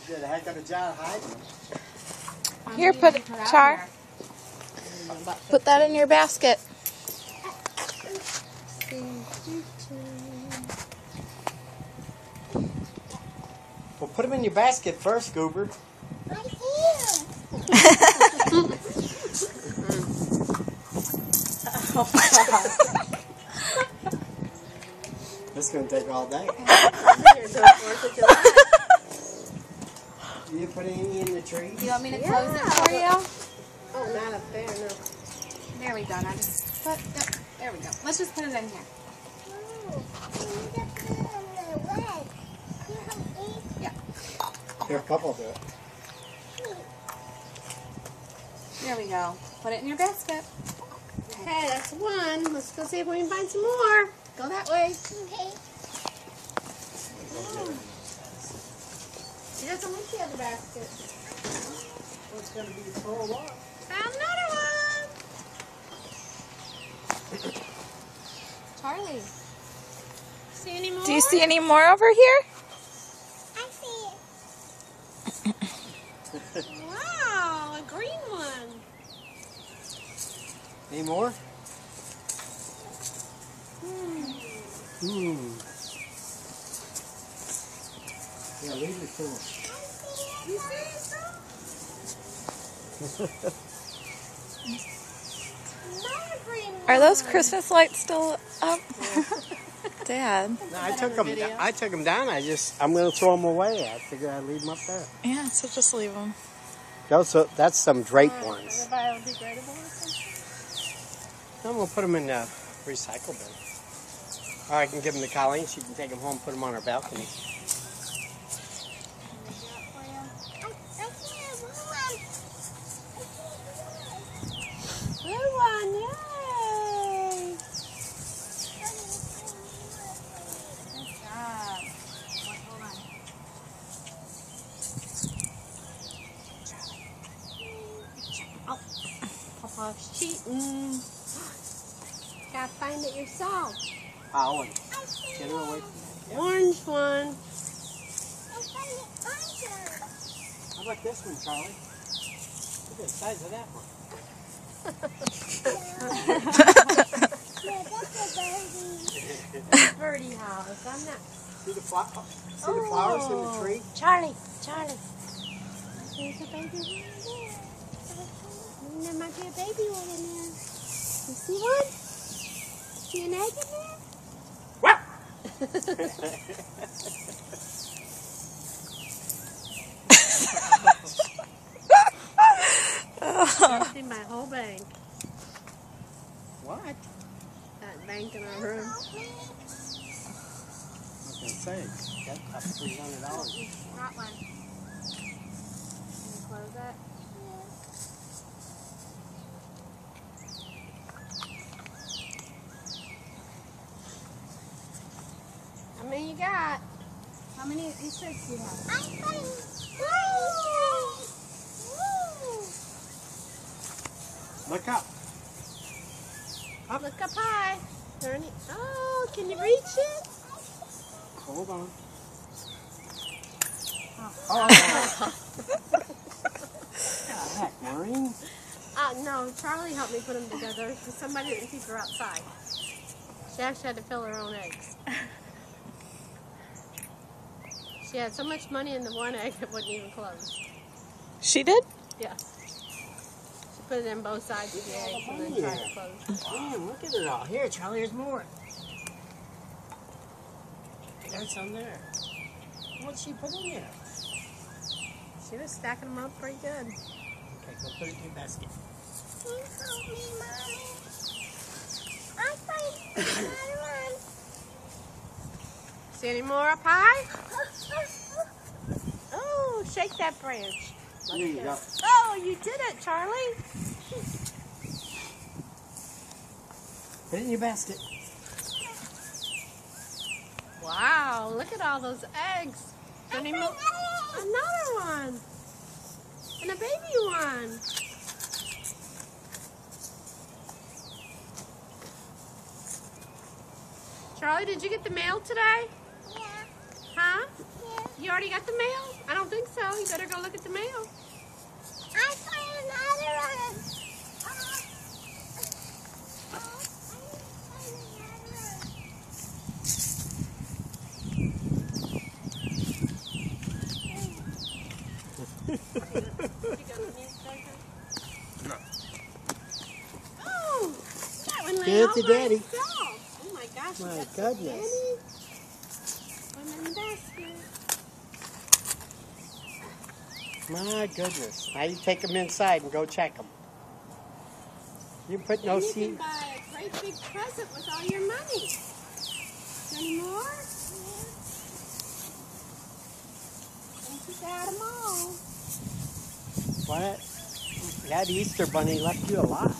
You did a heck of a job hiding them. Here, put it, Char. Put that in your basket. Well, put them in your basket first, Goober. I'm here. This is going to take all day. You put any in the tree? Do you want me to close it for you? Oh, not up there, no. There we go. Now just put, yep, there we go. Let's just put it in here. Yeah. Here, a couple do it. There we go. Put it in your basket. Okay, that's one. Let's go see if we can find some more. Go that way. Okay. She doesn't like the other basket. Well, it's going to be full up. Found another one. Charlie. See any more? Do you see any more over here? I see it. Wow, a green one. Any more? Yeah, leave it to them. You see some? Another green one. Are those Christmas lights still up? Dad. No, I took them down. I'm going to throw them away. I figured I'd leave them up there. Yeah, so just leave them. That's some draped ones. Are they biodegradable or something? I'm going to put them in the recycle bin. Or I can give them to Colleen. She can take them home and put them on her balcony. Blue one, yay! Good job. Hold on. Oh, Papa's cheating. Gotta find it yourself. Owen, get her away from that. Orange one. How about this one, Charlie? Look at the size of that one. Birdie house. I'm not. See the flowers in the tree? Charlie. There's a baby one in there. There might be a baby one in there. You see one? See an egg in there? Empty my whole bank. What? That bank in our room. I was going to say, that cost $300. Got one. Can you close it? How many you got? How many Easter eggs do you have? Look up. Look up high. Oh, can you reach it? Hold on. Oh. Heck, Maureen. No, Charlie helped me put them together because somebody didn't keep her outside. She actually had to fill her own eggs. She had so much money in the one egg it wouldn't even close. She did? Yeah. She put it in both sides of the eggs and then tried to close. Man, look at it all. Here, Charlie, there's more. There's some there. What'd she put in there? She was stacking them up pretty good. Okay, go put it in your basket. See any more up high? Oh, shake that branch. There you go. Oh, you did it, Charlie. Put it in your basket. Wow, look at all those eggs. Any more? Another one. And a baby one. Charlie, did you get the mail today? Yeah. Huh? Yeah. You already got the mail? I don't think so. Better go look at the mail. I found another one. Oh, that one lay Give it all to by Daddy. itself. Oh my gosh. My that's goodness. so many. Put 'em in the basket. My goodness. Now you take them inside and go check them. You put no And you seed. can buy a great big present with all your money. Any more? Think you got them all. What? That Easter bunny left you a lot.